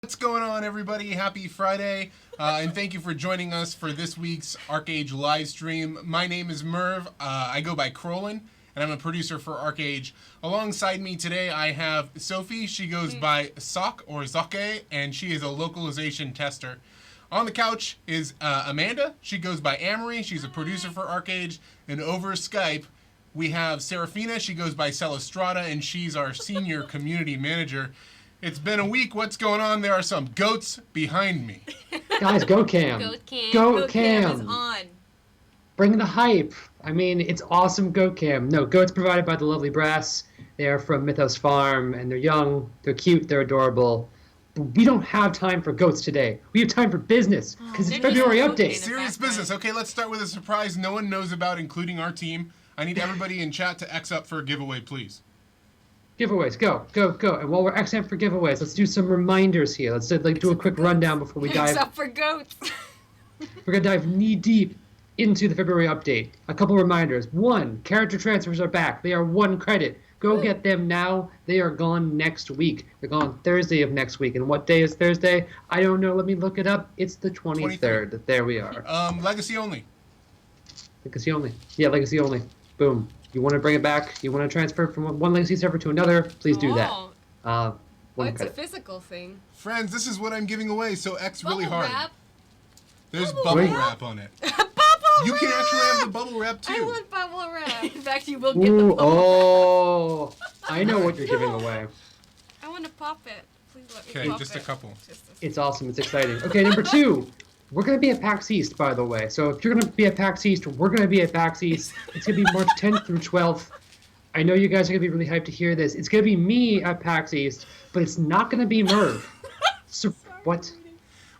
What's going on, everybody? Happy Friday, and thank you for joining us for this week's ArcheAge live stream. My name is Merv. I go by Crolin, and I'm a producer for ArcheAge. Alongside me today, I have Sophie. She goes by Sok or Zoke, and she is a localization tester. On the couch is Amanda. She goes by Amory. She's a producer for ArcheAge. And over Skype, we have Serafina. She goes by Celestrata, and she's our senior community manager. It's been a week. What's going on? There are some goats behind me. Guys, go cam. Goat cam. Goat cam. Is on. Bring the hype. I mean, it's awesome goat cam. No, goats provided by the lovely Brass. They are from Mythos Farm, and they're young, they're cute, they're adorable. But we don't have time for goats today. We have time for business, because it's February update. Serious business. Okay, let's start with a surprise no one knows about, including our team. I need everybody in chat to X up for a giveaway, please. Giveaways, go. And while we're Xing for giveaways, let's do some reminders here. Let's do a quick rundown before we dive. Except for goats. We're going to dive knee-deep into the February update. A couple reminders. 1, character transfers are back. They are 1 credit. Go get them now. They are gone next week. They're gone Thursday of next week. And what day is Thursday? I don't know. Let me look it up. It's the 23rd. There we are. Legacy only. Legacy only. Yeah, legacy only. Boom. You want to bring it back? You want to transfer from one legacy server to another? Please do that. It's a physical thing. Friends, this is what I'm giving away, so X really Bubble hard. wrap. There's Bubble bubble wrap? wrap on it. Bubble You wrap! can actually have the bubble wrap too. I want bubble wrap. In fact, you will get the Ooh, bubble wrap. I know what you're giving away. I want to pop it. Please let me Okay, pop just it. a couple. It's awesome. It's exciting. Okay, number 2. We're going to be at PAX East, by the way. So if you're going to be at PAX East, we're going to be at PAX East. It's going to be March 10th through 12th. I know you guys are going to be really hyped to hear this. It's going to be me at PAX East, but it's not going to be Merv. So, what?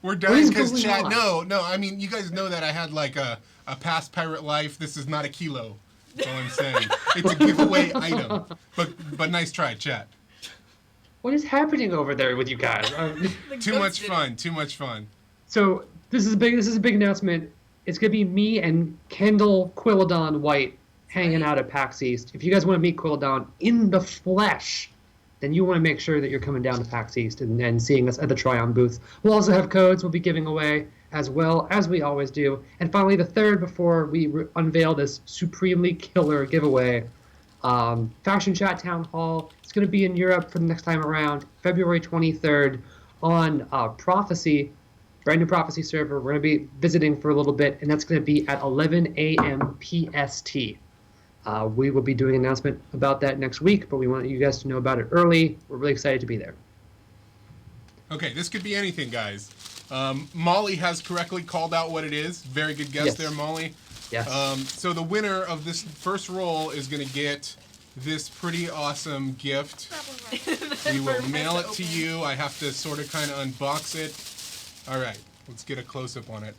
We're done because going chat. on? No. I mean, you guys know that I had like a past pirate life. This is not a kilo. That's all I'm saying. It's a giveaway item. But nice try, chat. What is happening over there with you guys? Too much fun. Too much fun. So this is a big announcement. It's going to be me and Kendall Quilladon White hanging out at PAX East. If you guys want to meet Quilladon in the flesh, then you want to make sure that you're coming down to PAX East and seeing us at the Tryon booth. We'll also have codes we'll be giving away as well, as we always do. And finally, the third, before we unveil this supremely killer giveaway, Fashion Chat Town Hall. It's going to be in Europe for the next time around, February 23rd on Prophecy, brand new Prophecy server. We're going to be visiting for a little bit, and that's going to be at 11 a.m. PST. We will be doing an announcement about that next week, but we want you guys to know about it early. We're really excited to be there. Okay, this could be anything, guys. Molly has correctly called out what it is. Very good guess there, Molly. Yes. So the winner of this first roll is going to get this pretty awesome gift. We will mail it to you. I have to sort of kind of unbox it. All right, let's get a close-up on it.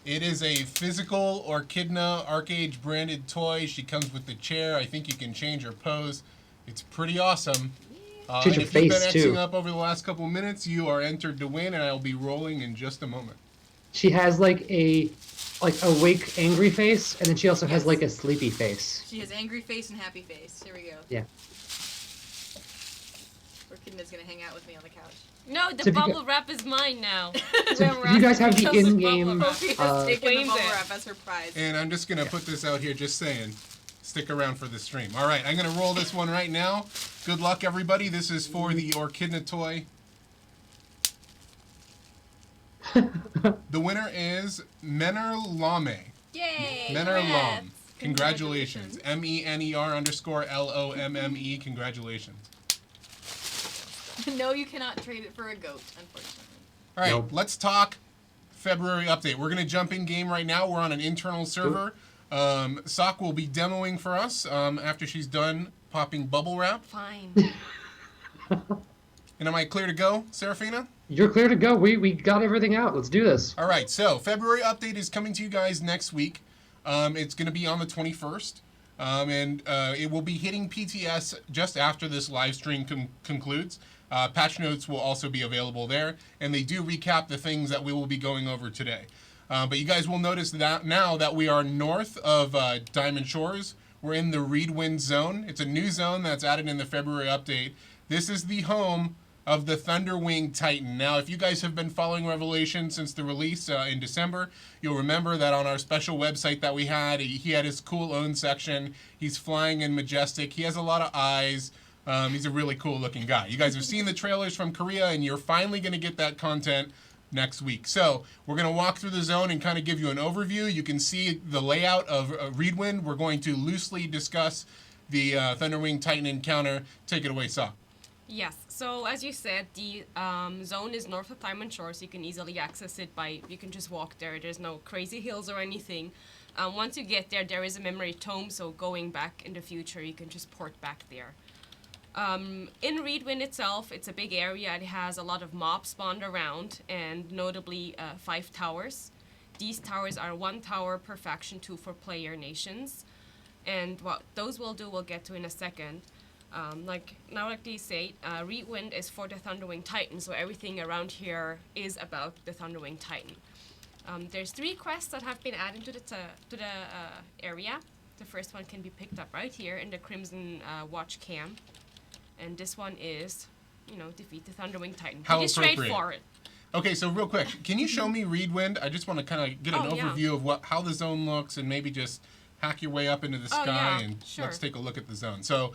It is a physical Orchidna ArcheAge branded toy. She comes with the chair. I think you can change her pose. It's pretty awesome. Change And her if you've been face, Xing too. up over the last couple of minutes, you are entered to win, and I'll be rolling in just a moment. She has like a awake, angry face, and then she also has like a sleepy face. She has angry face and happy face. Here we go. Yeah. Orchidna's gonna hang out with me on the couch. No, So the if you bubble wrap is mine now. So if you guys have the in-game, Sophie has taken the claims bubble it. wrap as her prize. And I'm just going to put this out here just saying, stick around for the stream. All right, I'm going to roll this one right now. Good luck, everybody. This is for the Orchidna toy. The winner is Mener Lame. Yay! Mener congrats. Lom. Congratulations. MENER_LOMME. Congratulations. No, you cannot trade it for a goat, unfortunately. All right, Nope. let's talk February update. We're going to jump in game right now. We're on an internal server. Sok will be demoing for us after she's done popping bubble wrap. Fine. And am I clear to go, Serafina? You're clear to go. We got everything out. Let's do this. All right, so February update is coming to you guys next week. It's going to be on the 21st. And it will be hitting PTS just after this live stream concludes. Patch notes will also be available there, and they do recap the things that we will be going over today. But you guys will notice that now that we are north of Diamond Shores, we're in the Reedwind zone. It's a new zone that's added in the February update. This is the home of the Thunderwing Titan. Now, if you guys have been following Revelation since the release in December, you'll remember that on our special website that we had, he had his cool own section. He's flying and majestic. He has a lot of eyes. He's a really cool looking guy. You guys have seen the trailers from Korea, and you're finally going to get that content next week. So we're going to walk through the zone and kind of give you an overview. You can see the layout of Reedwind. We're going to loosely discuss the Thunderwing Titan encounter. Take it away, Saw. Yes, so as you said, the zone is north of Diamond Shore, so you can easily access it you can just walk there. There's no crazy hills or anything. Once you get there, there is a memory tome, so going back in the future, you can just port back there. In Reedwind itself, it's a big area. It has a lot of mobs spawned around, and notably 5 towers. These towers are 1 tower per faction, 2 for player nations. And what those will do, we'll get to in a second. Like they say, Reedwind is for the Thunderwing Titan, so everything around here is about the Thunderwing Titan. There's 3 quests that have been added to the area. The first one can be picked up right here in the Crimson Watch camp. And this one is, defeat the Thunderwing Titan. How Pretty appropriate. straightforward. Okay, so real quick, can you show me Reedwind? I just want to kind of get an overview of how the zone looks, and maybe just hack your way up into the sky, and sure. Let's take a look at the zone. So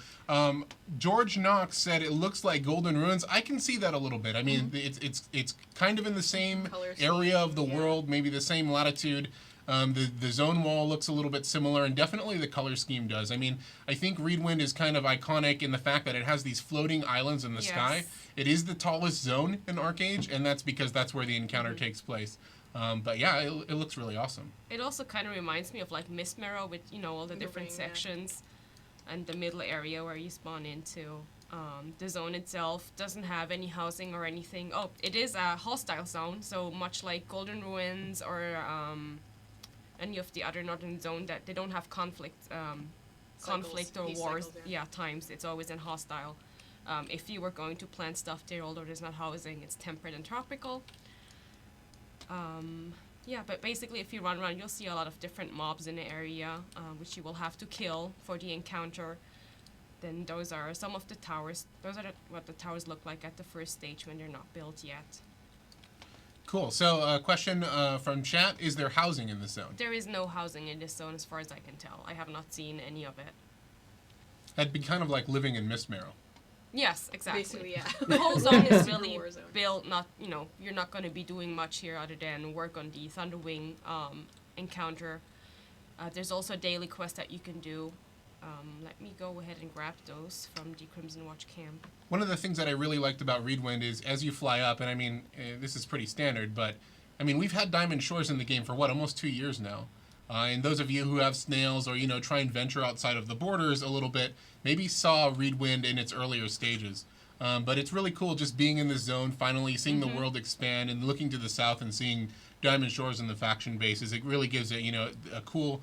George Knox said it looks like Golden Ruins. I can see that a little bit. I mean, it's kind of in the same Color area of the scheme, yeah. world, maybe the same latitude. The zone wall looks a little bit similar, and definitely the color scheme does. I mean, I think Reedwind is kind of iconic in the fact that it has these floating islands in the sky. It is the tallest zone in ArcheAge, and that's because that's where the encounter takes place. But yeah, it looks really awesome. It also kind of reminds me of like Mist Mirror with, all the different sections and the middle area where you spawn into. The zone itself doesn't have any housing or anything. Oh, it is a hostile zone, so much like Golden Ruins or any of the other northern zone, that they don't have conflict or peace wars cycles, times. It's always in hostile. If you were going to plant stuff there, although there's not housing, it's temperate and tropical. But basically if you run around, you'll see a lot of different mobs in the area, which you will have to kill for the encounter. Then those are some of the towers. Those are what the towers look like at the first stage when they're not built yet. Cool. So a question from chat, is there housing in the zone? There is no housing in this zone as far as I can tell. I have not seen any of it. That'd be kind of like living in Mist Mirror. Yes, exactly. Basically, yeah. The whole zone is Super really war zone. built, you're not going to be doing much here other than work on the Thunderwing encounter. There's also a daily quest that you can do. Let me go ahead and grab those from the Crimson Watch camp. One of the things that I really liked about Reedwind is as you fly up, and I mean, this is pretty standard, but I mean, we've had Diamond Shores in the game for almost 2 years now. And those of you who have snails or, try and venture outside of the borders a little bit, maybe saw Reedwind in its earlier stages. But it's really cool just being in this zone, finally seeing the world expand and looking to the south and seeing Diamond Shores and the faction bases. It really gives it, a cool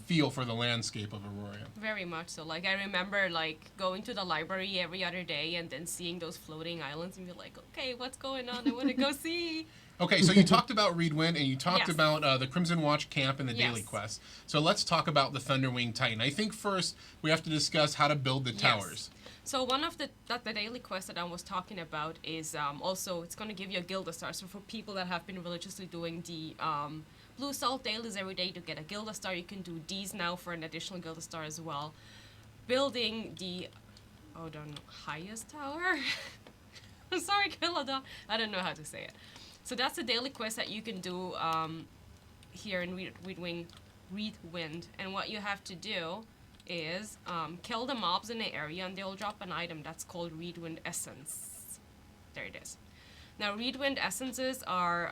feel for the landscape of Aurora. Very much so. Like, I remember, going to the library every other day and then seeing those floating islands and be like, okay, what's going on? I want to go see. Okay, so you talked about Reedwind, and you talked Yes. about the Crimson Watch camp and the daily Yes. quest. So let's talk about the Thunderwing Titan. I think first we have to discuss how to build the towers. So one of the daily quest that I was talking about is also, it's going to give you a Gilda Star. So for people that have been religiously doing the Blue Salt dailies every day to get a Gilda Star, you can do these now for an additional Gilda Star as well. Building the highest tower? I'm sorry, Gilda. I don't know how to say it. So that's the daily quest that you can do here in Reedwind. And what you have to do is kill the mobs in the area, and they'll drop an item that's called Reedwind Essence. There it is. Now, Reedwind Essences are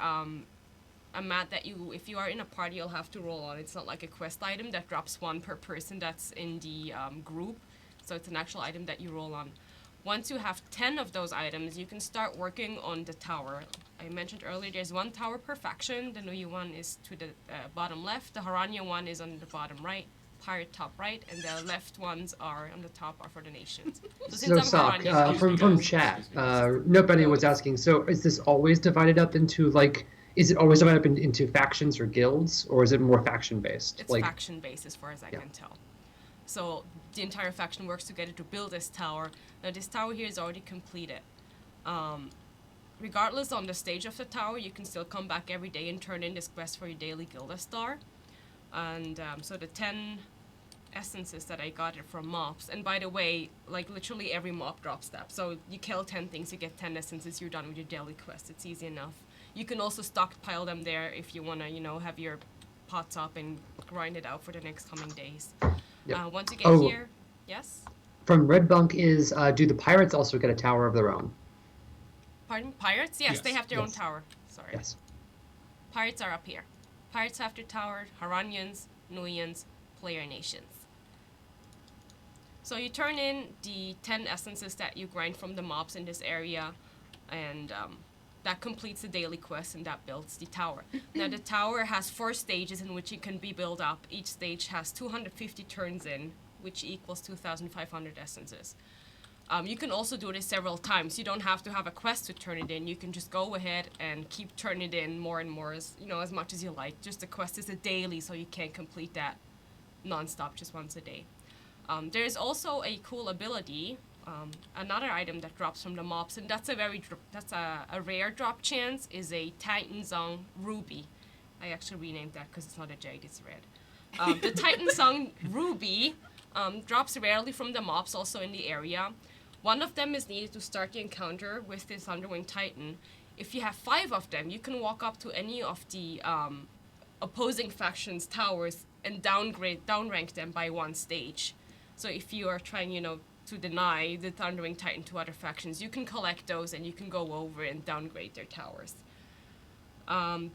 a mat that if you are in a party, you'll have to roll on. It's not like a quest item that drops 1 per person that's in the group. So it's an actual item that you roll on. Once you have 10 of those items, you can start working on the tower. I mentioned earlier there's 1 tower per faction. The Nuyu one is to the bottom left. The Haranya one is on the bottom right. Pirate top right, and the left ones are on the top are for the nations. So, Sock, from chat, nobody was asking, so is this always divided up into, is it always divided up into factions or guilds, or is it more faction-based? It's faction-based as far as I can tell. So the entire faction works together to build this tower. Now this tower here is already completed. Regardless on the stage of the tower, you can still come back every day and turn in this quest for your daily Gilda Star. And so the 10 essences that I got it from mobs. And by the way, like literally every mob drops that. So you kill 10 things, you get 10 essences, you're done with your daily quest. It's easy enough. You can also stockpile them there if you want to, have your pots up and grind it out for the next coming days. Yep. Once you get here, yes? From Red Bunk is, do the pirates also get a tower of their own? Pardon? Pirates? Yes, they have their own Yes. tower. Sorry. Yes. Pirates are up here. Pirates have their tower, Haranians, Nuians, player nations. So you turn in the 10 essences that you grind from the mobs in this area, and that completes the daily quest, and that builds the tower. Now the tower has 4 stages in which it can be built up. Each stage has 250 turns in, which equals 2,500 essences. You can also do this several times. You don't have to have a quest to turn it in. You can just go ahead and keep turning it in more and more, as much as you like. Just the quest is a daily, so you can't complete that non-stop, just once a day. There is also a cool ability, another item that drops from the mobs, and that's a rare drop chance, is a Titan Song Ruby. I actually renamed that because it's not a jade, it's red. The Titan Song Ruby drops rarely from the mobs also in the area. One of them is needed to start the encounter with the Thunderwing Titan. If you have 5 of them, you can walk up to any of the opposing factions' towers and downrank them by 1 stage. So if you are trying, to deny the Thundering Titan to other factions, you can collect those and you can go over and downgrade their towers.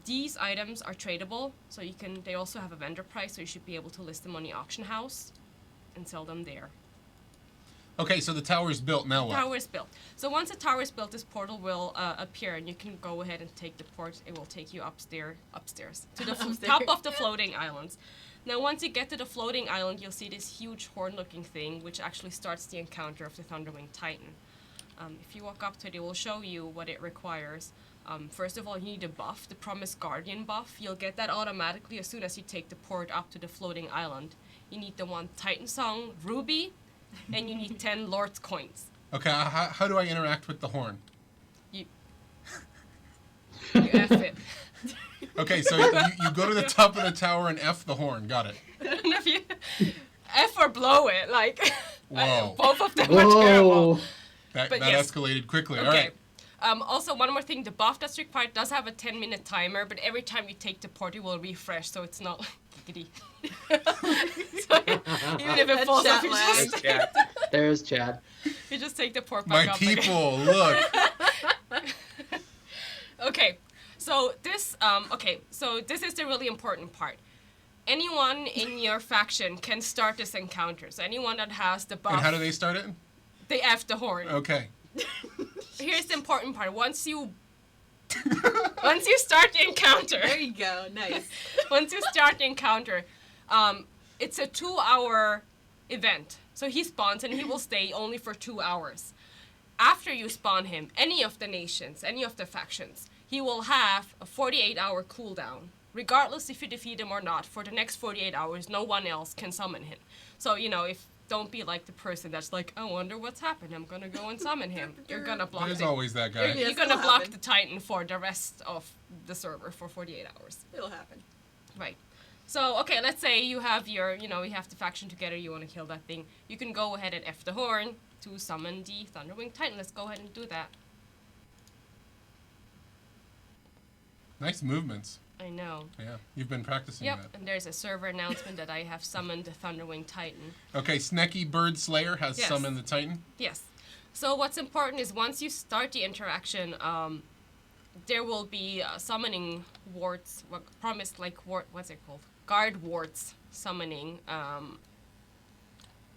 These items are tradable, so they also have a vendor price, so you should be able to list them on the auction house and sell them there. Okay, so the tower is built, now what? Tower is built. So once the tower is built, this portal will appear, and you can go ahead and take the port. It will take you upstairs to the top of the floating islands. Now, once you get to the floating island, you'll see this huge horn-looking thing, which actually starts the encounter of the Thunderwing Titan. If you walk up to it, it will show you what it requires. First of all, you need a buff, the Promised Guardian buff. You'll get that automatically as soon as you take the port up to the floating island. You need the 1 Titan Song Ruby, and you need 10 Lord's coins. Okay, how do I interact with the horn? You F it. Okay, so you go to the top of the tower and F the horn. Got it. And if you F or blow it, like, Whoa. both of them are terrible. That But yes. escalated quickly. Okay. All right. Also, one more thing, the buff that's required does have a 10-minute timer, but every time you take the port, it will refresh, so it's not giggity. So, even if it falls off, you There's just, Chad. There's Chad. you just take the port My back up again. people, look. Okay, so this is the really important part. Anyone in your faction can start this encounter. So anyone that has the buff, And how do they start it? they F the horn. Okay. Here's the important part. Once you start the encounter, There you go. Nice. once you start the encounter, it's a 2-hour event. So he spawns and he will stay only for 2 hours. After you spawn him, any of the nations, any of the factions, he will have a 48-hour cooldown. Regardless if you defeat him or not, for the next 48 hours, no one else can summon him. So, don't be like the person that's like, I wonder what's happened. I'm going to go and summon him. You're going to block There's it. always that guy. Yeah. You're still going to block happen. the Titan for the rest of the server for 48 hours. It'll happen. Right. So, okay, let's say you have you have the faction together, you want to kill that thing. You can go ahead and F the horn to summon the Thunderwing Titan. Let's go ahead and do that. Nice movements. I know. Yeah, you've been practicing Yep, that. and there's a server announcement that I have summoned the Thunderwing Titan. Okay, Snecky Bird Slayer has Yes. summoned the Titan. Yes. So what's important is once you start the interaction, there will be summoning wards, what's it called? Guard wards summoning,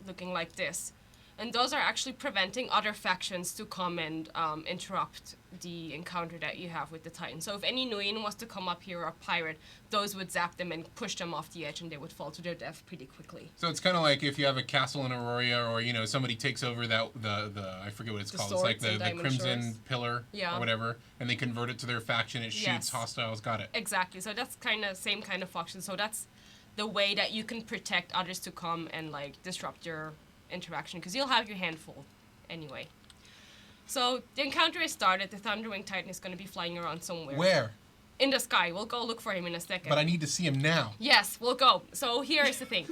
looking like this. And those are actually preventing other factions to come and interrupt the encounter that you have with the Titan. So if any Nuin was to come up here or a pirate, those would zap them and push them off the edge and they would fall to their death pretty quickly. So it's kind of like if you have a castle in Aurora, or somebody takes over the I forget what it's The called. It's like swords and the Diamond Crimson Shores. Pillar Yeah. or whatever, and they convert it to their faction. It shoots Yes. hostiles. Got it. Exactly. So that's kind of same kind of function. So that's the way that you can protect others to come and like disrupt your interaction, because you'll have your hand full anyway. So the encounter is started. The Thunderwing Titan is going to be flying around somewhere. Where? In the sky. We'll go look for him in a second. But I need to see him now. Yes, we'll go. So here is the thing.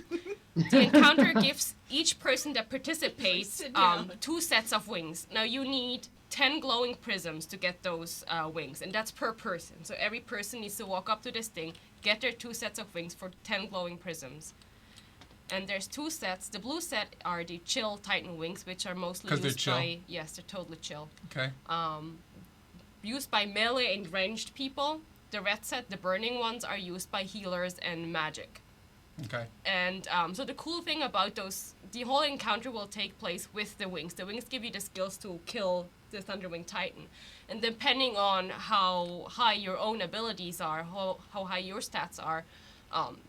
The encounter gives each person that participates Sit down. 2 sets of wings. Now you need 10 glowing prisms to get those wings, and that's per person. So every person needs to walk up to this thing, get their 2 sets of wings for 10 glowing prisms. And there's 2 sets. The blue set are the chill Titan wings, which are mostly 'Cause they're used chill? by... Yes, they're totally chill. Okay. Used by melee and ranged people. The red set, the burning ones, are used by healers and magic. Okay. And so the cool thing about those, the whole encounter will take place with the wings. The wings give you the skills to kill the Thunderwing Titan. And depending on how high your own abilities are, how high your stats are,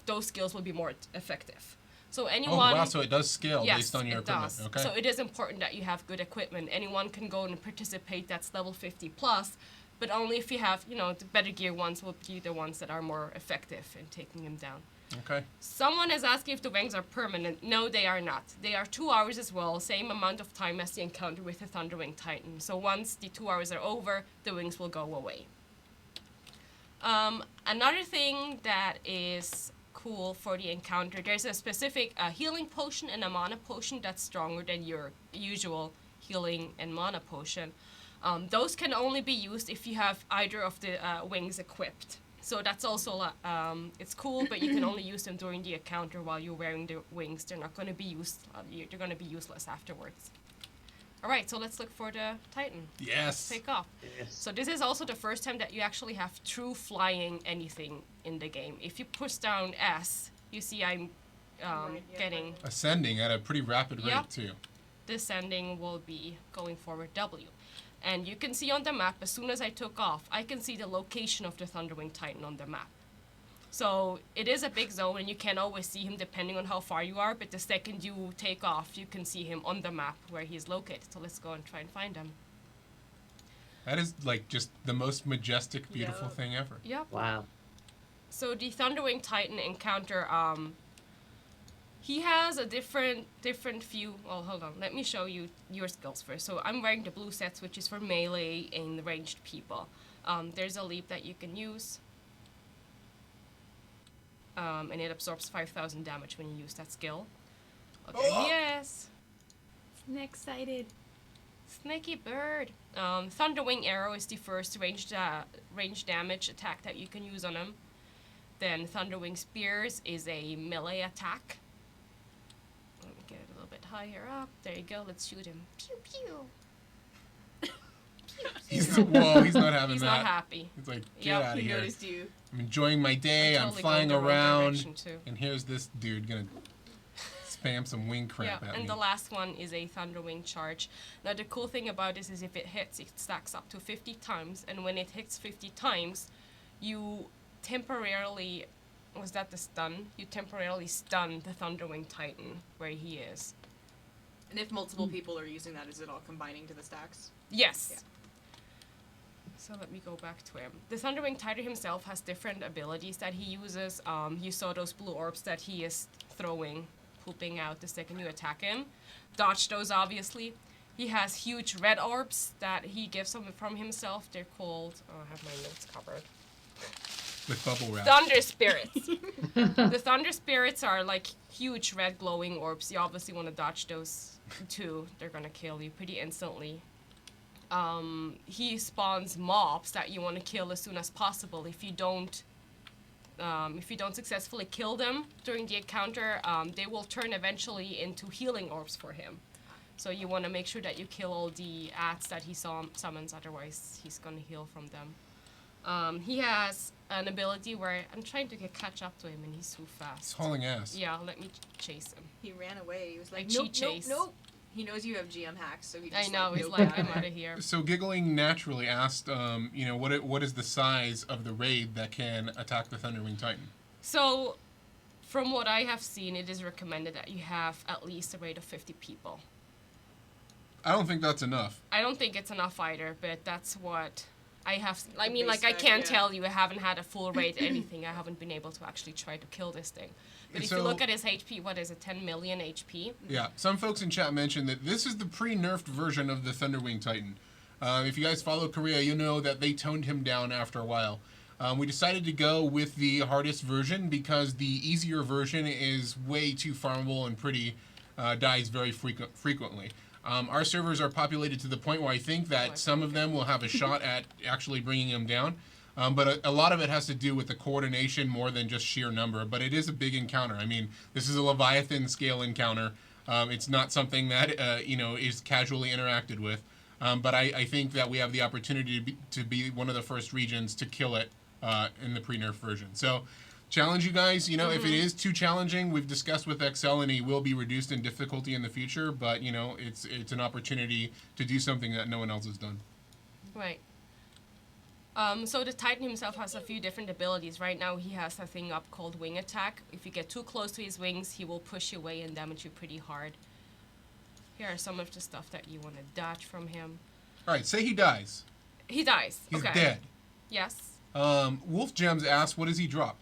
those skills will be more effective. So anyone... Oh, wow, so it does scale Yes, based on your it equipment. does. Okay. So it is important that you have good equipment. Anyone can go and participate that's level 50 plus, but only if you have, the better gear ones will be the ones that are more effective in taking him down. Okay. Someone is asking if the wings are permanent. No, they are not. They are 2 hours as well, same amount of time as the encounter with the Thunderwing Titan. So once the 2 hours are over, the wings will go away. Another thing that is cool for the encounter, there's a specific healing potion and a mana potion that's stronger than your usual healing and mana potion. Those can only be used if you have either of the wings equipped. So that's also, it's cool, but you can only use them during the encounter while you're wearing the wings. They're not going to be used, they're going to be useless afterwards. Alright, so let's look for the Titan. Yes. Take off. Yes. So this is also the first time that you actually have true flying anything in the game. If you push down S, you see I'm Right, yeah, getting Ascending at a pretty rapid rate, Yep. too. descending will be going forward W. And you can see on the map, as soon as I took off, I can see the location of the Thunderwing Titan on the map. So it is a big zone, and you can always see him depending on how far you are, but the second you take off, you can see him on the map where he is located. So let's go and try and find him. That is, like, just the most majestic, beautiful Yep. thing ever. Yep. Wow. So the Thunderwing Titan encounter, he has a different view. Well, hold on. Let me show you your skills first. So I'm wearing the blue sets, which is for melee and ranged people. There's a leap that you can use. And it absorbs 5,000 damage when you use that skill. Okay, Oh! yes! I'm excited. Snaky bird. Thunderwing Arrow is the first ranged damage attack that you can use on him. Then Thunderwing Spears is a melee attack. Let me get it a little bit higher up. There you go. Let's shoot him. Pew pew. Whoa, he's not having He's that. not happy. He's like, get Yep, out of He here. noticed you. I'm enjoying my day. I'm I'm totally flying going the wrong around. direction, too. And here's this dude gonna spam some wing crap Yeah, at and me. the last one is a Thunderwing Charge. Now the cool thing about this is if it hits, it stacks up to 50 times, and when it hits 50 times, you temporarily, was that the stun? You temporarily stun the Thunderwing Titan where he is. And if multiple people are using that, is it all combining to the stacks? Yes. Yeah. So let me go back to him. The Thunderwing Titan himself has different abilities that he uses. You saw those blue orbs that he is throwing, pooping out the second you attack him. Dodge those, obviously. He has huge red orbs that he gives from himself. They're called, oh, I have my notes covered. With bubble wrap. Thunder Spirits. The Thunder Spirits are like huge red glowing orbs. You obviously want to dodge those too. They're gonna kill you pretty instantly. He spawns mobs that you want to kill as soon as possible. If you don't successfully kill them during the encounter, they will turn eventually into healing orbs for him. So you want to make sure that you kill all the ats that he summons, otherwise he's gonna heal from them. He has an ability where I'm trying to catch up to him, and he's too He's fast. hauling ass. Yeah, let me chase him. He ran away. He was like, Like nope, cheat nope, chase. nope. He knows you have GM hacks, so he I just know, he's nope. like, I'm out of here. So Giggling naturally asked, what is the size of the raid that can attack the Thunderwing Titan? So, from what I have seen, it is recommended that you have at least a raid of 50 people. I don't think that's enough. I don't think it's enough either, but that's what I have. I The mean, base like, I spec, can't yeah. tell you. I haven't had a full raid anything. I haven't been able to actually try to kill this thing. But if So- you look at his HP, what is it, 10 million HP? Yeah, some folks in chat mentioned that this is the pre-nerfed version of the Thunderwing Titan. If you guys follow Korea, you know that they toned him down after a while. We decided to go with the hardest version because the easier version is way too farmable and pretty dies very frequently. Our servers are populated to the point where I think that some of them will have a shot at actually bringing him down. But a lot of it has to do with the coordination more than just sheer number. But it is a big encounter. I mean, this is a Leviathan scale encounter. It's not something that is casually interacted with. But I think that we have the opportunity to be one of the first regions to kill it in the pre-nerf version. So challenge you guys. If it is too challenging, we've discussed with XL, and he will be reduced in difficulty in the future. But it's an opportunity to do something that no one else has done. Right. So the Titan himself has a few different abilities. Right now he has a thing up called Wing Attack. If you get too close to his wings, he will push you away and damage you pretty hard. Here are some of the stuff that you want to dodge from him. All right, say he dies. He dies. He's okay. dead. Yes. Wolf Gems asks, what does he drop?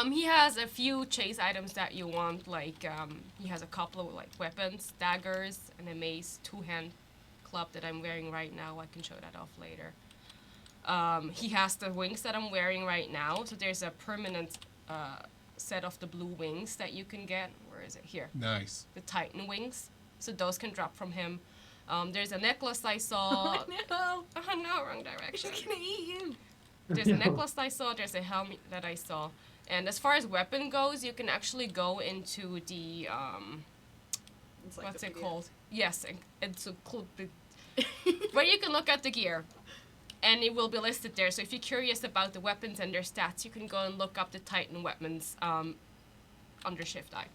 He has a few chase items that you want, like he has a couple of weapons, daggers, and a mace, two-hand club that I'm wearing right now. I can show that off later. He has the wings that I'm wearing right now. So there's a permanent set of the blue wings that you can get. Where is it? Here. Nice. The Titan wings. So those can drop from him. There's a necklace I saw. Oh no! Oh no, wrong direction. He's gonna eat him. There's a necklace I saw. There's a helmet that I saw. And as far as weapon goes, you can actually go into the what's it called? Yes, it's where you can look at the gear. And it will be listed there. So if you're curious about the weapons and their stats, you can go and look up the Titan weapons under Shift I.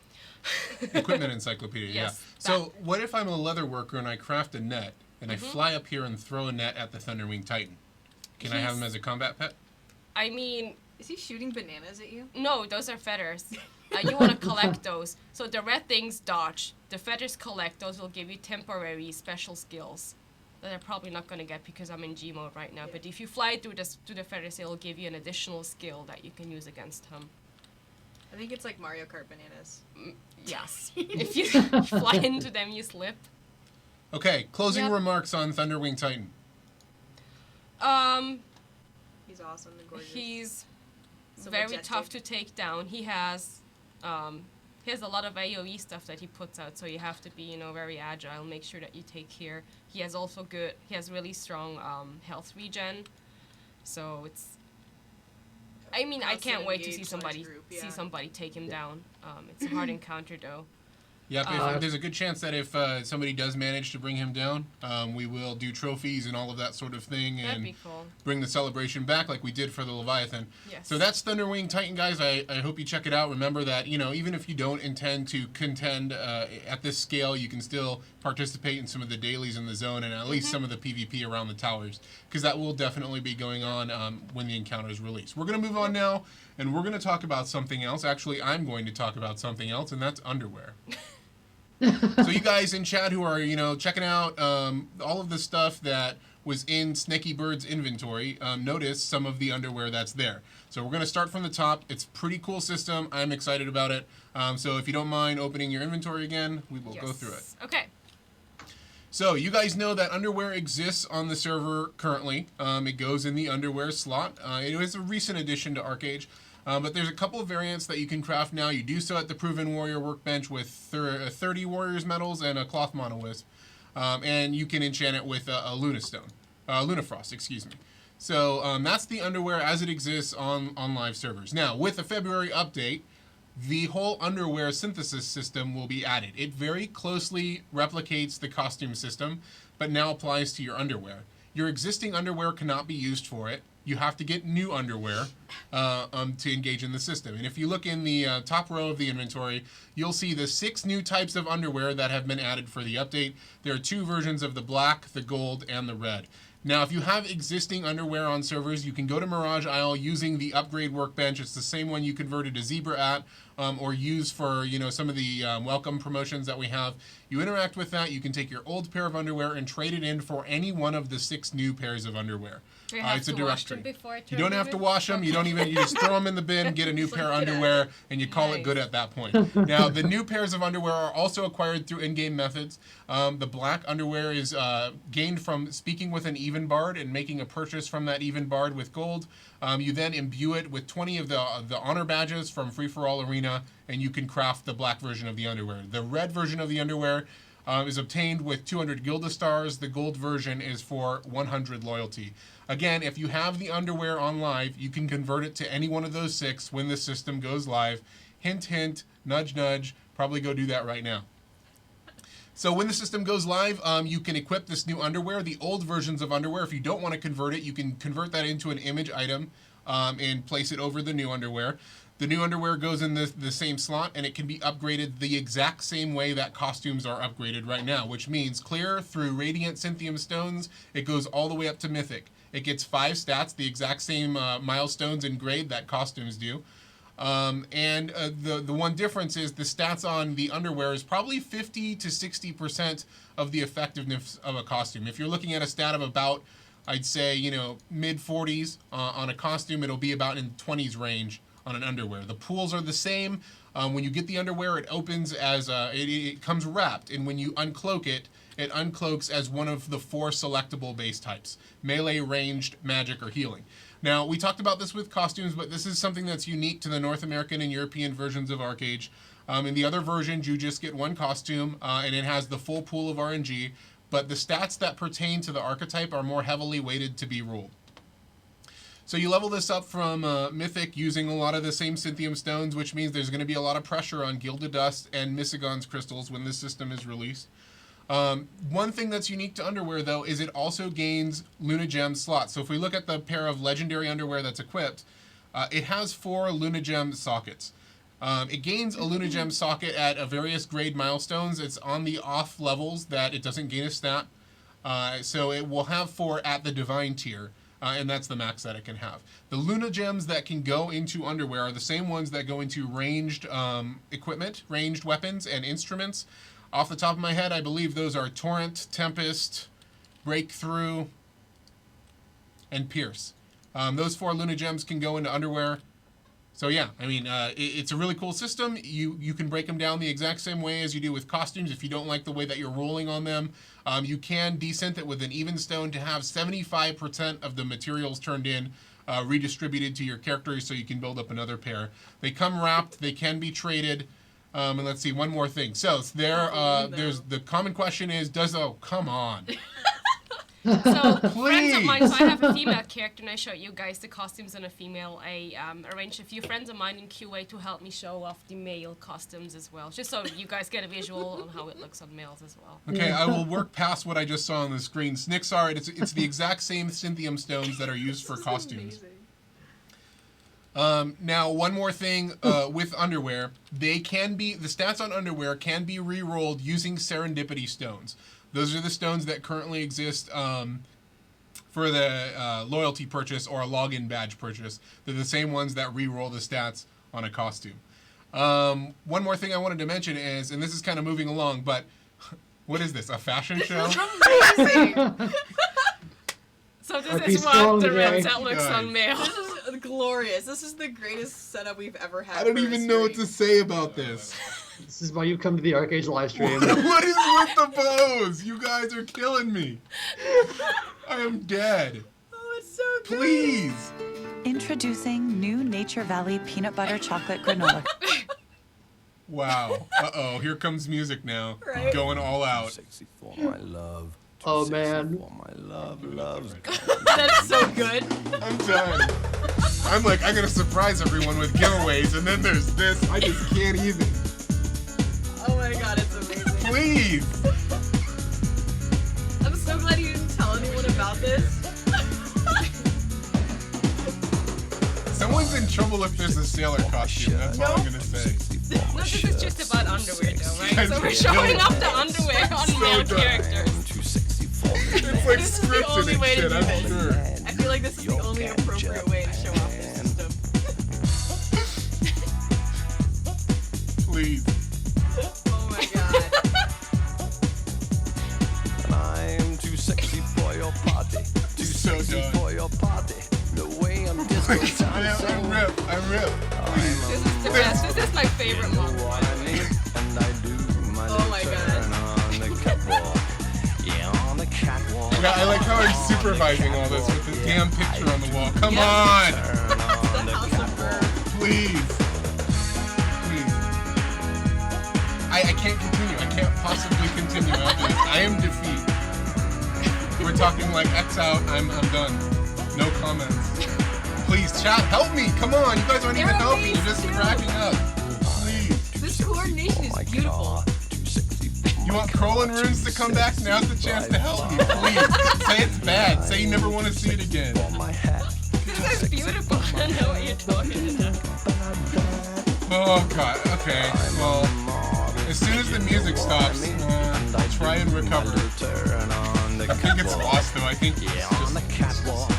Equipment encyclopedia, Yes, yeah. So what if I'm a leather worker and I craft a net and I fly up here and throw a net at the Thunderwing Titan? Can I have him as a combat pet? I mean... Is he shooting bananas at you? No, those are feathers. You want to collect those. So the red things dodge. The feathers collect. Those will give you temporary special skills that I'm probably not going to get because I'm in G mode right now. Yeah. But if you fly through the feathers, it'll give you an additional skill that you can use against him. I think it's like Mario Kart bananas. Yes. If you fly into them, you slip. Okay, closing remarks on Thunderwing Titan. He's awesome and gorgeous. He's so very majestic. tough to take down. He has a lot of AoE stuff that he puts out, so you have to be, very agile. Make sure that you take care. He has really strong health regen. So it's. I mean, I can't wait to see somebody take him down. It's a hard encounter though. Yep, there's a good chance that if somebody does manage to bring him down, we will do trophies and all of that sort of thing, That'd and be cool. bring the celebration back like we did for the Leviathan. Yes. So that's Thunderwing Titan, guys. I hope you check it out. Remember that, even if you don't intend to contend at this scale, you can still participate in some of the dailies in the zone and at least some of the PvP around the towers, because that will definitely be going on when the encounter is released. We're going to move on now, and we're going to talk about something else. Actually, I'm going to talk about something else, and that's underwear. So you guys in chat who are, checking out all of the stuff that was in Snaky Bird's inventory, notice some of the underwear that's there. So we're going to start from the top. It's a pretty cool system. I'm excited about it. So if you don't mind opening your inventory again, we will go through it. Okay. So you guys know that underwear exists on the server currently. It goes in the underwear slot. It was a recent addition to ArcheAge. But there's a couple of variants that you can craft now. You do so at the Proven Warrior workbench with 30 Warriors medals and a Cloth Monowisp. And you can enchant it with a Lunafrost, excuse me. So that's the underwear as it exists on live servers. Now, with the February update, the whole underwear synthesis system will be added. It very closely replicates the costume system, but now applies to your underwear. Your existing underwear cannot be used for it. You have to get new underwear to engage in the system. And if you look in the top row of the inventory, you'll see the 6 new types of underwear that have been added for the update. There are 2 versions of the black, the gold, and the red. Now, if you have existing underwear on servers, you can go to Mirage Isle using the upgrade workbench. It's the same one you converted a zebra at or use for, you know, some of the welcome promotions that we have. You interact with that. You can take your old pair of underwear and trade it in for any one of the 6 new pairs of underwear. It's a direct trade. You don't have to wash them. You don't even. You just throw them in the bin, get a new pair of underwear, and you call it good at that point. Now, the new pairs of underwear are also acquired through in-game methods. The black underwear is gained from speaking with an even bard and making a purchase from that even bard with gold. You then imbue it with 20 of the honor badges from Free For All Arena, and you can craft the black version of the underwear. The red version of the underwear is obtained with 200 Gilda stars. The gold version is for 100 loyalty. Again, if you have the underwear on live, you can convert it to any one of those 6 when the system goes live. Hint, hint, nudge, nudge. Probably go do that right now. So when the system goes live, you can equip this new underwear. The old versions of underwear, if you don't want to convert it, you can convert that into an image item and place it over the new underwear. The new underwear goes in the same slot, and it can be upgraded the exact same way that costumes are upgraded right now, which means clear through Radiant Cynthium Stones, it goes all the way up to Mythic. It gets 5 stats, the exact same milestones and grade that costumes do. The one difference is the stats on the underwear is probably 50 to 60% of the effectiveness of a costume. If you're looking at a stat of about, I'd say, you know, mid 40s on a costume, it'll be about in 20s range on an underwear. The pools are the same. When you get the underwear, it opens as it comes wrapped, and when you uncloak it, it uncloaks as one of the 4 selectable base types: melee, ranged, magic, or healing. Now, we talked about this with costumes, but this is something that's unique to the North American and European versions of ArcheAge. In the other versions, you just get 1 costume, and it has the full pool of RNG, but the stats that pertain to the archetype are more heavily weighted to be ruled. So you level this up from Mythic using a lot of the same Cynthium Stones, which means there's going to be a lot of pressure on Gilded Dust and Missigon's crystals when this system is released. One thing that's unique to underwear, though, is it also gains Luna Gem slots. So if we look at the pair of legendary underwear that's equipped, it has 4 Luna Gem sockets. It gains a Luna Gem socket at various grade milestones. It's on the off levels that it doesn't gain a stat. So it will have 4 at the Divine tier, and that's the max that it can have. The Luna Gems that can go into underwear are the same ones that go into ranged equipment, ranged weapons, and instruments. Off the top of my head, I believe those are Torrent, Tempest, Breakthrough, and Pierce. Those 4 Luna Gems can go into underwear. So yeah, I mean, it's a really cool system. You can break them down the exact same way as you do with costumes. If you don't like the way that you're rolling on them, you can desynth it with an even stone to have 75% of the materials turned in redistributed to your characters so you can build up another pair. They come wrapped. They can be traded. And let's see, one more thing. So there's the common question is, come on. So friends of mine, so I have a female character, and I showed you guys the costumes and a female. I arranged a few friends of mine in QA to help me show off the male costumes as well, just so you guys get a visual on how it looks on males as well. Okay, I will work past what I just saw on the screen. Snixar, it's the exact same Cynthium Stones that are used for costumes. Now, one more thing with underwear, the stats on underwear can be re-rolled using Serendipity Stones. Those are the stones that currently exist for the loyalty purchase or a login badge purchase. They're the same ones that re-roll the stats on a costume. One more thing I wanted to mention is, and this is kind of moving along, but what is this, a fashion show? Amazing. So this is what the red that looks on male. This is glorious. This is the greatest setup we've ever had. I don't even know what to say about this. This is why you come to the ArcheAge live stream. What is with the bows? You guys are killing me. I am dead. Oh, it's so good. Please. Introducing new Nature Valley peanut butter chocolate granola. Wow. Uh-oh, here comes music now. Right? Going all out. Sexy for my love. Oh, man. For my love, loves. That's so good. I'm done. I'm gonna surprise everyone with giveaways, and then there's this. I just can't even. Oh my god, it's amazing. Please. I'm so glad you didn't tell anyone about this. Someone's in trouble if there's a sailor costume. That's all I'm gonna say. No, this is just about underwear though, right? Guys So are we're showing killing off me. the underwear on So male done. characters. Too sexy for me. It's like This is the only scripted way to and do shit, I'm this. sure. I feel like this is the only appropriate way to show off the system. please. Oh my god. I'm too sexy for your party. Too So sexy done. for your party. The way I'm disco Please, I'm dancing. ripped. Please. This is the best. This is my favorite Know one. what I mean? And I do my Oh little my God. turn on the catwalk. Yeah, on the catwalk. Yeah, I like how he's supervising all this with the damn picture on the wall. Come Yeah. on! Turn on the House of catwalk. Please. Please. I can't continue. I can't possibly continue after this. I am defeat. We're talking like X out. I'm done. No comments. Please, chat, help me. Come on. You guys aren't even They're helping. You're amazing, just too. cracking up. Please. This coordination is My beautiful. car, too sexy for You my want car, Crowlin Runes to too come back? sexy Now's the for chance my to help me. car. Please. Say it's bad. Say you never want to see it again. For my hat. This is beautiful. I know what you're talking about. Oh, God. Okay. Well, as soon as the music stops, I'll try and recover. I think it's lost, though. I think it's Yeah, on the just... catwalk.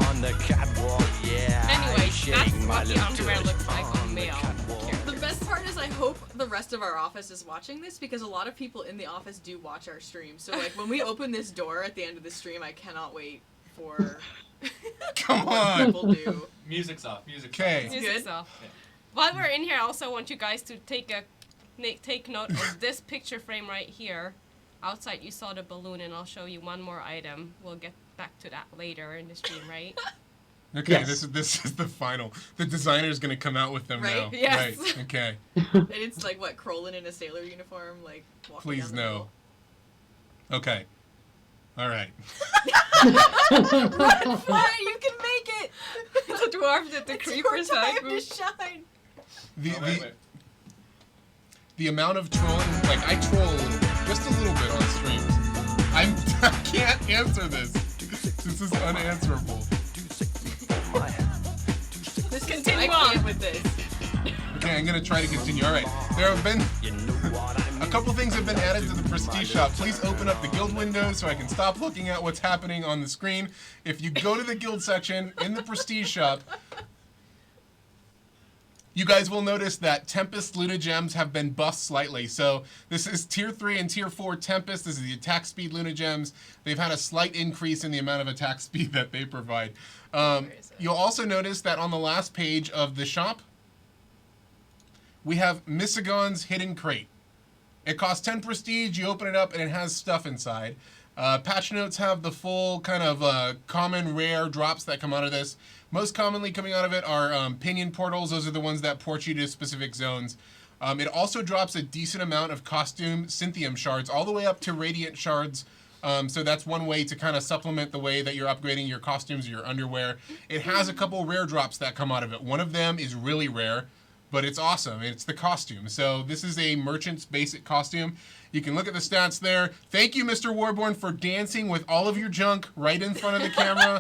On the catwalk, yeah. Anyway, shake that's my what the little underwear tush looks like on male. The best part is I hope the rest of our office is watching this because a lot of people in the office do watch our stream. So like when we open this door at the end of the stream, I cannot wait for Come what on. people do. Music's off. Music's Okay. off. Music's Good. off. While we're in here, I also want you guys to take note of this picture frame right here. Outside, you saw the balloon, and I'll show you one more item. We'll get back to that later in the stream, right? Okay, Yes. this is the final. The designer's going to come out with them Right? now. Yes. Right. Okay. And it's like what Crowlin in a sailor uniform, like walking Please down the no. hill. Okay. All right. Fine, you can make it. The dwarf that the It's creeper your side time to shine. The, Oh, the, wait. the amount of trolling, like I troll just a little bit on streams. I can't answer this. This is unanswerable. This Continue I can't on. with this. Okay, I'm gonna try to continue. All right, there have been a couple things have been added to the Prestige shop. Please open up the guild window so I can stop looking at what's happening on the screen. If you go to the guild section in the Prestige shop, you guys will notice that Tempest Luna Gems have been buffed slightly. So this is Tier 3 and Tier 4 Tempest. This is the attack speed Luna Gems. They've had a slight increase in the amount of attack speed that they provide. You'll also notice that on the last page of the shop, we have Missigon's Hidden Crate. It costs 10 prestige, you open it up, and it has stuff inside. Patch notes have the full kind of common rare drops that come out of this. Most commonly coming out of it are pinion portals. Those are the ones that port you to specific zones. It also drops a decent amount of costume Cynthium shards, all the way up to Radiant shards. So that's one way to kind of supplement the way that you're upgrading your costumes or your underwear. It has a couple rare drops that come out of it. One of them is really rare, but it's awesome. It's the costume. So this is a merchant's basic costume. You can look at the stats there. Thank you, Mr. Warborn, for dancing with all of your junk right in front of the camera.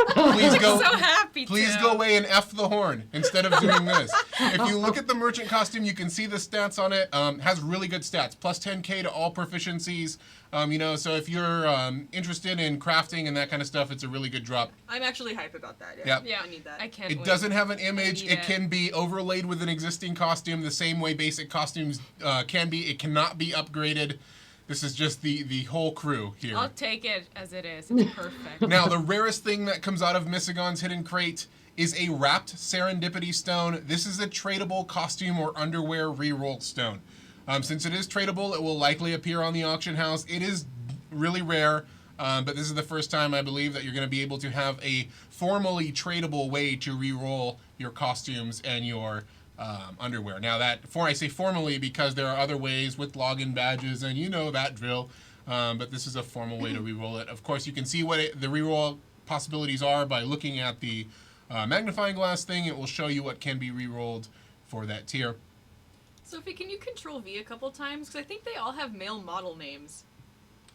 Please go. So happy Please to. go away and F the horn instead of doing this. If you look at the merchant costume, you can see the stats on it. Has really good stats. Plus 10k to all proficiencies. So if you're interested in crafting and that kind of stuff, it's a really good drop. I'm actually hype about that. Yep. Yeah, I need that. I can't It wait. doesn't have an image. need It it. can be overlaid with an existing costume the same way basic costumes can be. It cannot be upgraded. This is just the whole crew here. I'll take it as it is. It's perfect. Now, the rarest thing that comes out of Missigon's Hidden Crate is a wrapped Serendipity Stone. This is a tradable costume or underwear reroll stone. Since it is tradable, it will likely appear on the auction house. It is really rare, but this is the first time I believe that you're going to be able to have a formally tradable way to reroll your costumes and your underwear. Now I say formally because there are other ways with login badges and you know that drill, but this is a formal way to reroll it. Of course, you can see what the reroll possibilities are by looking at the magnifying glass thing. It will show you what can be rerolled for that tier. Sophie, can you control V a couple times? Because I think they all have male model names.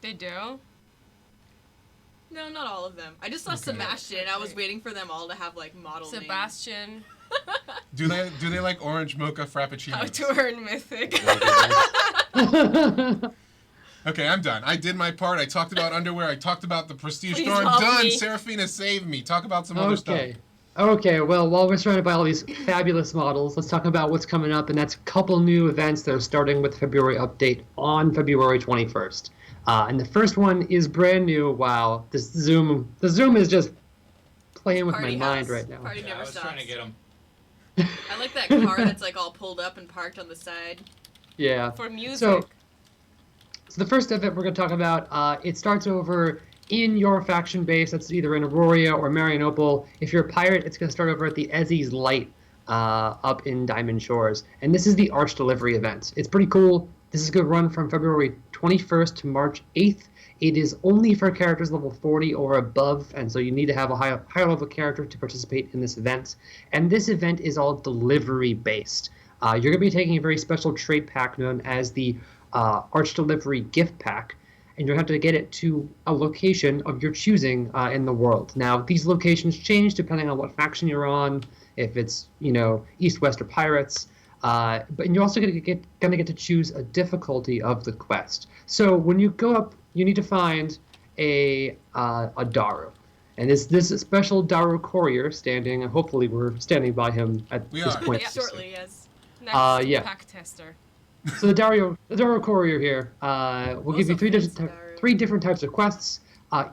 They do? No, not all of them. I just saw Sebastian. I was waiting for them all to have like model names. Sebastian. Do they like orange mocha frappuccino? How to earn mythic. Okay, I'm done. I did my part. I talked about underwear. I talked about the prestige Please store. I'm help done. me. Seraphina, save me. Talk about some other stuff. Okay. Okay, well, while we're surrounded by all these fabulous models, let's talk about what's coming up, and that's a couple new events that are starting with February update on February 21st. And the first one is brand new. Wow, the Zoom is just playing with my mind right now. Party never I was stops. trying to get him. I like that car that's like all pulled up and parked on the side. Yeah. For music. So the first event we're going to talk about, it starts over in your faction base. That's either in Aurora or Marianople. If you're a pirate, it's going to start over at the Ezzy's Light up in Diamond Shores. And this is the Arch Delivery event. It's pretty cool. This is going to run from February 21st to March 8th. It is only for characters level 40 or above, and so you need to have a higher level character to participate in this event. And this event is all delivery based. You're going to be taking a very special trade pack known as the Arch Delivery Gift Pack, and you'll have to get it to a location of your choosing in the world. Now, these locations change depending on what faction you're on, if it's, East, West, or Pirates. But you're also going to get to choose a difficulty of the quest. So when you go up, you need to find a Daru. And this special Daru courier standing, and hopefully we're standing by him at this point. Yeah, shortly, yes. Next pack tester. So the Daru courier here will give you three different types of quests.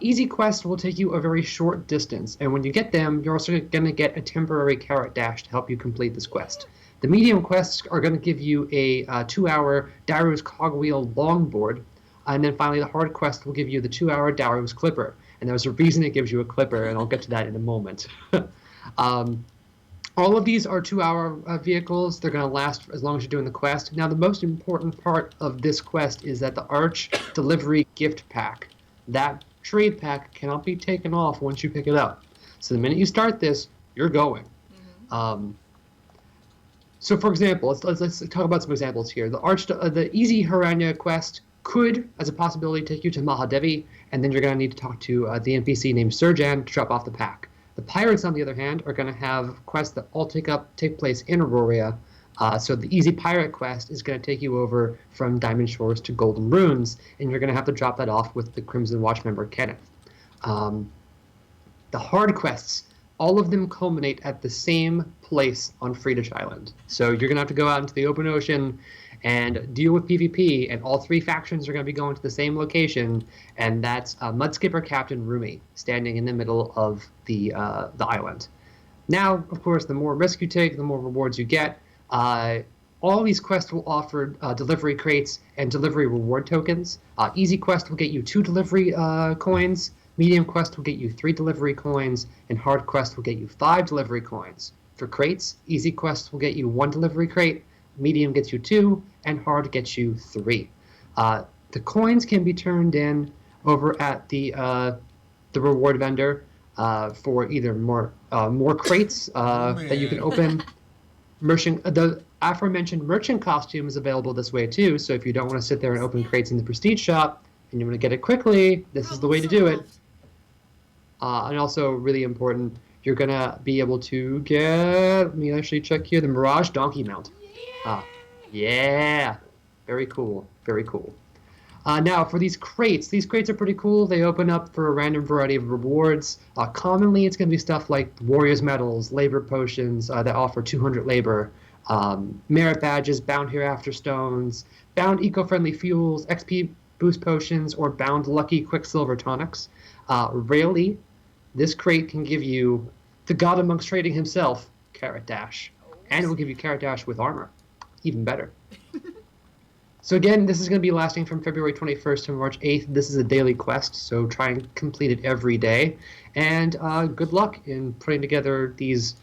Easy quest will take you a very short distance, and when you get them, you're also going to get a temporary carrot dash to help you complete this quest. The medium quests are going to give you a 2-hour Daru's Cogwheel Longboard, and then finally the hard quest will give you the 2-hour Daru's Clipper. And there's a reason it gives you a clipper, and I'll get to that in a moment. All of these are 2-hour vehicles. They're going to last as long as you're doing the quest. Now, the most important part of this quest is that the Arch Delivery Gift Pack, that trade pack, cannot be taken off once you pick it up. So the minute you start this, you're going. Mm-hmm. So, for example, let's talk about some examples here. The Easy Haranya quest could, as a possibility, take you to Mahadevi, and then you're going to need to talk to the NPC named Surjan to drop off the pack. The Pirates, on the other hand, are going to have quests that all take place in Aurora. So the Easy Pirate quest is going to take you over from Diamond Shores to Golden Runes, and you're going to have to drop that off with the Crimson Watch member Kenneth. The hard quests, all of them culminate at the same place on Friedrich Island. So you're going to have to go out into the open ocean and deal with PvP, and all three factions are going to be going to the same location, and that's Mudskipper Captain Rumi, standing in the middle of the island. Now, of course, the more risk you take, the more rewards you get. All these quests will offer delivery crates and delivery reward tokens. Easy Quest will get you 2 delivery coins, Medium Quest will get you 3 delivery coins, and Hard Quest will get you 5 delivery coins. For crates, Easy Quest will get you 1 delivery crate, Medium gets you 2, and Hard gets you 3. The coins can be turned in over at the reward vendor for either more crates that you can open. The aforementioned merchant costume is available this way too, so if you don't want to sit there and open crates in the prestige shop and you want to get it quickly, this is the way to do it. And also, really important, you're going to be able to get, let me actually check here, the Mirage Donkey Mount. Yeah! Very cool, very cool. Now, for these crates are pretty cool. They open up for a random variety of rewards. Commonly, it's going to be stuff like Warrior's Medals, Labor Potions that offer 200 labor, Merit Badges, Bound Hereafter Stones, Bound Eco-Friendly Fuels, XP Boost Potions, or Bound Lucky Quicksilver Tonics. Rarely, this crate can give you the god amongst trading himself, Carrot Dash. And it will give you Carrot Dash with armor. Even better. So again, this is going to be lasting from February 21st to March 8th. This is a daily quest, so try and complete it every day. And good luck in putting together these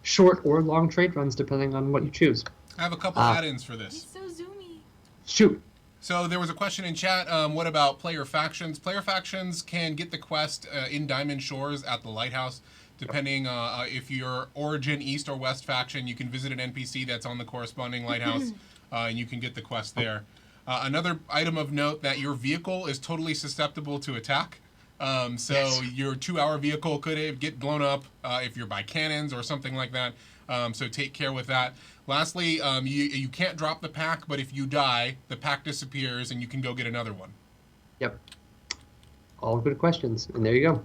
short or long trade runs, depending on what you choose. I have a couple add-ins for this. He's so zoomy. Shoot. So there was a question in chat, what about player factions? Player factions can get the quest in Diamond Shores at the Lighthouse. Depending if you're Origin, East, or West faction, you can visit an NPC that's on the corresponding lighthouse, and you can get the quest there. Another item of note that your vehicle is totally susceptible to attack. So your 2-hour vehicle could get blown up if you're by cannons or something like that. So take care with that. Lastly, you can't drop the pack, but if you die, the pack disappears and you can go get another one. Yep. All good questions, and there you go.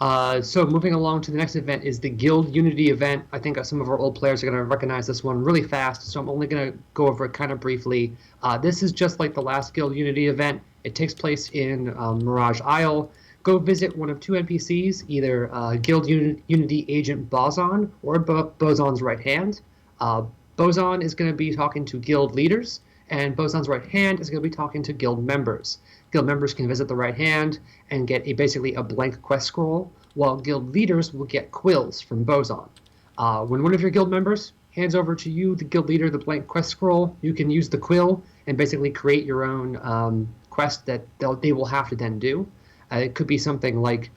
So moving along to the next event is the Guild Unity event. I think some of our old players are going to recognize this one really fast, so I'm only going to go over it kind of briefly. This is just like the last Guild Unity event. It takes place in Mirage Isle. Go visit one of two NPCs, either Guild Unity agent Boson or Boson's right hand. Boson is going to be talking to guild leaders, and Boson's right hand is going to be talking to guild members. Guild members can visit the right hand and get basically a blank quest scroll, while guild leaders will get quills from Boson. When one of your guild members hands over to you, the guild leader, the blank quest scroll, you can use the quill and basically create your own quest that they will have to then do. It could be something like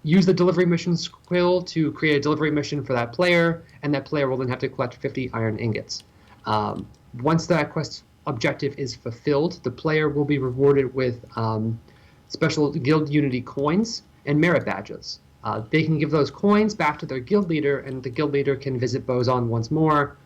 use the delivery missions quill to create a delivery mission for that player, and that player will then have to collect 50 iron ingots. Once that quest objective is fulfilled, the player will be rewarded with special Guild Unity coins and merit badges. They can give those coins back to their guild leader, and the guild leader can visit Boson once more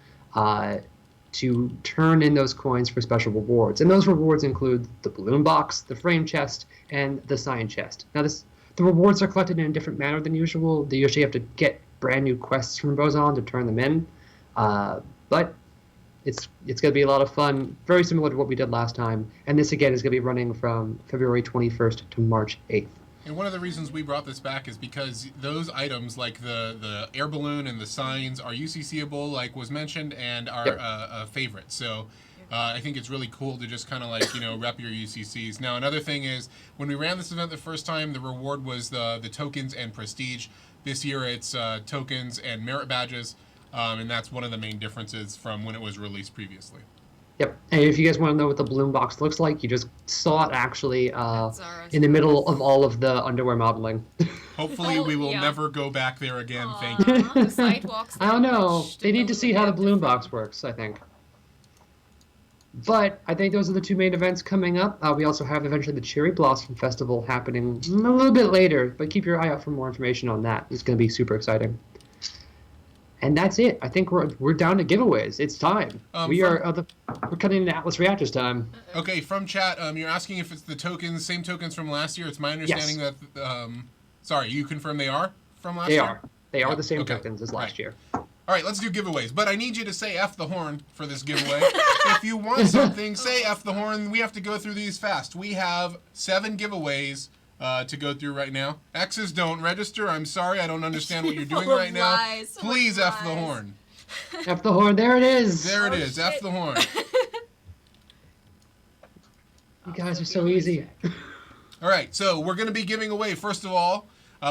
to turn in those coins for special rewards. And those rewards include the balloon box, the frame chest, and the sign chest. Now, the rewards are collected in a different manner than usual. They usually have to get brand new quests from Boson to turn them in. But it's going to be a lot of fun, very similar to what we did last time. And this, again, is going to be running from February 21st to March 8th. And one of the reasons we brought this back is because those items, like the air balloon and the signs, are UCCable, like was mentioned, and are a favorite. So I think it's really cool to just kind of like, rep your UCCs. Now, another thing is, when we ran this event the first time, the reward was the tokens and prestige. This year, it's tokens and merit badges, and that's one of the main differences from when it was released previously. Yep, and if you guys want to know what the balloon box looks like, you just saw it actually in the middle of all of the underwear modeling. Hopefully we will never go back there again, thank you. The sidewalks. I don't know. They need to see how the balloon box works, I think. But I think those are the two main events coming up. We also have eventually the Cherry Blossom Festival happening a little bit later, but keep your eye out for more information on that. It's going to be super exciting. And that's it. I think we're down to giveaways. It's time. We're cutting into Atlas Reactors time. Okay, from chat, you're asking if it's the same tokens from last year. It's my understanding that. Sorry, you confirm they are from last year? They are the same tokens as last year. All right, let's do giveaways. But I need you to say F the horn for this giveaway. If you want something, say F the horn. We have to go through these fast. We have 7 giveaways to go through right now. X's don't register. I'm sorry, I don't understand what you're doing right now. Please F the horn. F the horn. There it is. There it is. F the horn. You guys are so easy. All right, so we're going to be giving away, first of all,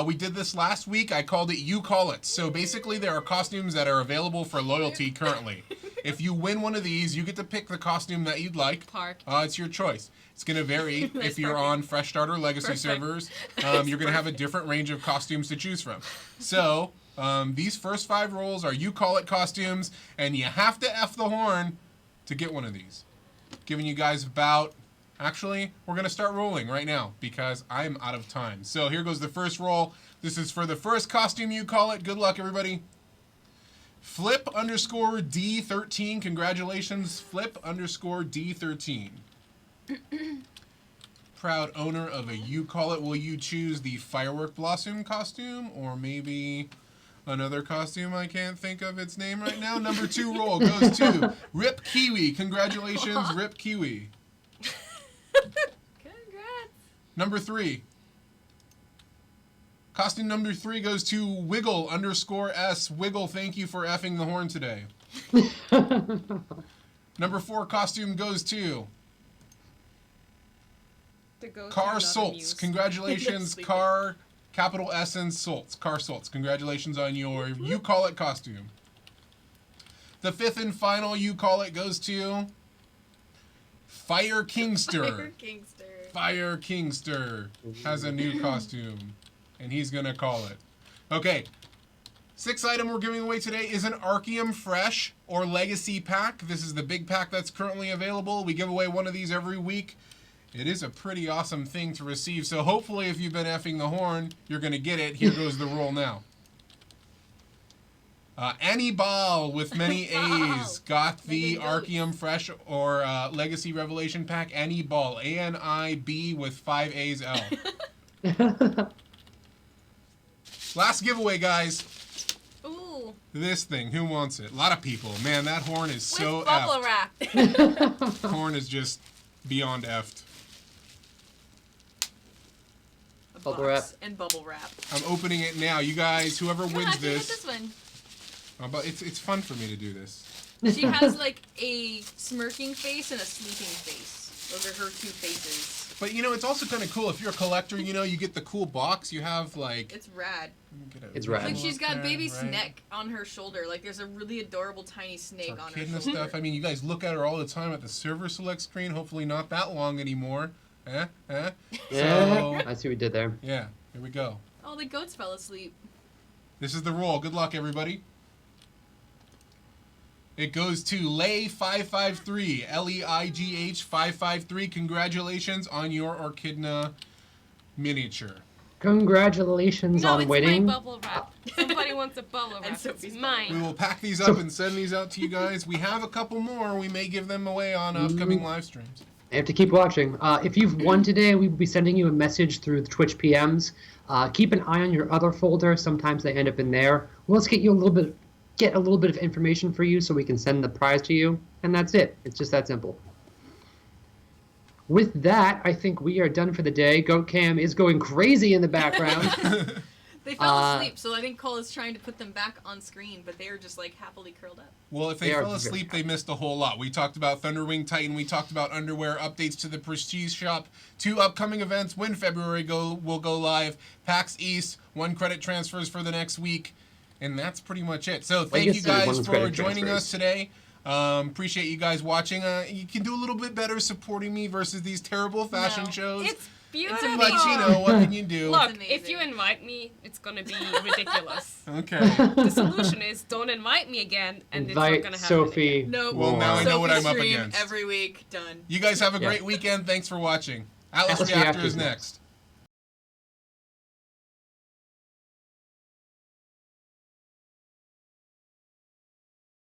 we did this last week. I called it You Call It. So basically, there are costumes that are available for loyalty currently. If you win one of these, you get to pick the costume that you'd like. It's your choice. It's going to vary if you're on Fresh Start or Legacy servers. You're going to have a different range of costumes to choose from. So these first 5 rolls are You Call It costumes, and you have to F the horn to get one of these. Giving you guys about... Actually, we're going to start rolling right now because I'm out of time. So here goes the first roll. This is for the first costume You Call It. Good luck, everybody. Flip_D13. Congratulations, Flip_D13. Proud owner of a You Call It. Will you choose the Firework Blossom costume or maybe another costume? I can't think of its name right now. Number 2 roll goes to Rip Kiwi. Congratulations, Rip Kiwi. Congrats. Number 3. Costume number 3 goes to Wiggle_S. Wiggle, thank you for effing the horn today. Number 4 costume goes to Car Soltz. Congratulations, Car, capital S and Soltz. Car Soltz. Congratulations on your You Call It costume. The 5th and final You Call It goes to Fire Kingster. Fire Kingster has a new costume, and he's going to call it. Okay, 6th item we're giving away today is an Archeum Fresh or Legacy pack. This is the big pack that's currently available. We give away one of these every week. It is a pretty awesome thing to receive, so hopefully if you've been effing the horn, you're going to get it. Here goes the roll now. Annie Ball with many A's got the Archeum Fresh or Legacy Revelation pack. Annie Ball, A-N-I-B with 5 A's L. Last giveaway, guys. Ooh. This thing. Who wants it? A lot of people. Man, that horn is so With bubble effed. wrap. Horn is just beyond effed. A Bubble box wrap. and bubble wrap. I'm opening it now. You guys, whoever Come on, wins how'd you get this, this one? but it's fun for me to do this. She has like a smirking face and a sleeping face. Those are her two faces. But you know, it's also kind of cool if you're a collector. You know, you get the cool box. You have like. It's rad. It's rad. Like she's got there, baby right? snake on her shoulder. Like there's a really adorable tiny snake on her Echidna shoulder. stuff. I mean, you guys look at her all the time at the server select screen. Hopefully, not that long anymore. Yeah, So, I see what we did there. yeah, here we go. Oh, the goats fell asleep. This is the roll. Good luck, everybody. It goes to Leigh553, Leigh 553. Congratulations on your Echidna miniature. Congratulations No, on it's winning. my bubble wrap. Somebody wants a bubble wrap. Sophie's It's We mine. will pack these up and send these out to you guys. We have a couple more. We may give them away on upcoming live streams. You have to keep watching. If you've won today, we will be sending you a message through the Twitch PMs. Keep an eye on your other folder. Sometimes they end up in there. Well, let's get a little bit of information for you so we can send the prize to you, and that's it. It's just that simple. With that, I think we are done for the day. Goat Cam is going crazy in the background. They fell asleep, so I think Cole is trying to put them back on screen, but they are just like happily curled up. Well, if they They are fell asleep, they missed a whole lot. We talked about Thunderwing Titan. We talked about underwear updates to the Prestige Shop. 2 upcoming events when February will go live. PAX East, 1 credit transfers for the next week. And that's pretty much it. So thank you Legacy, guys 1 for credit joining transfers. us today. Appreciate you guys watching. You can do a little bit better supporting me versus these terrible fashion No. shows. It's beautiful. But you know, what can you do? Look, It's if you amazing. invite me, it's gonna be ridiculous. Okay. The solution is don't invite me again, and it's not Invite gonna happen Sophie. again. Nope. Well, now I know what Sophie I'm up stream against. every week. Done. You guys have a Yeah. great weekend. Thanks for watching. Atlas Atlas Reactor Reactor is is next.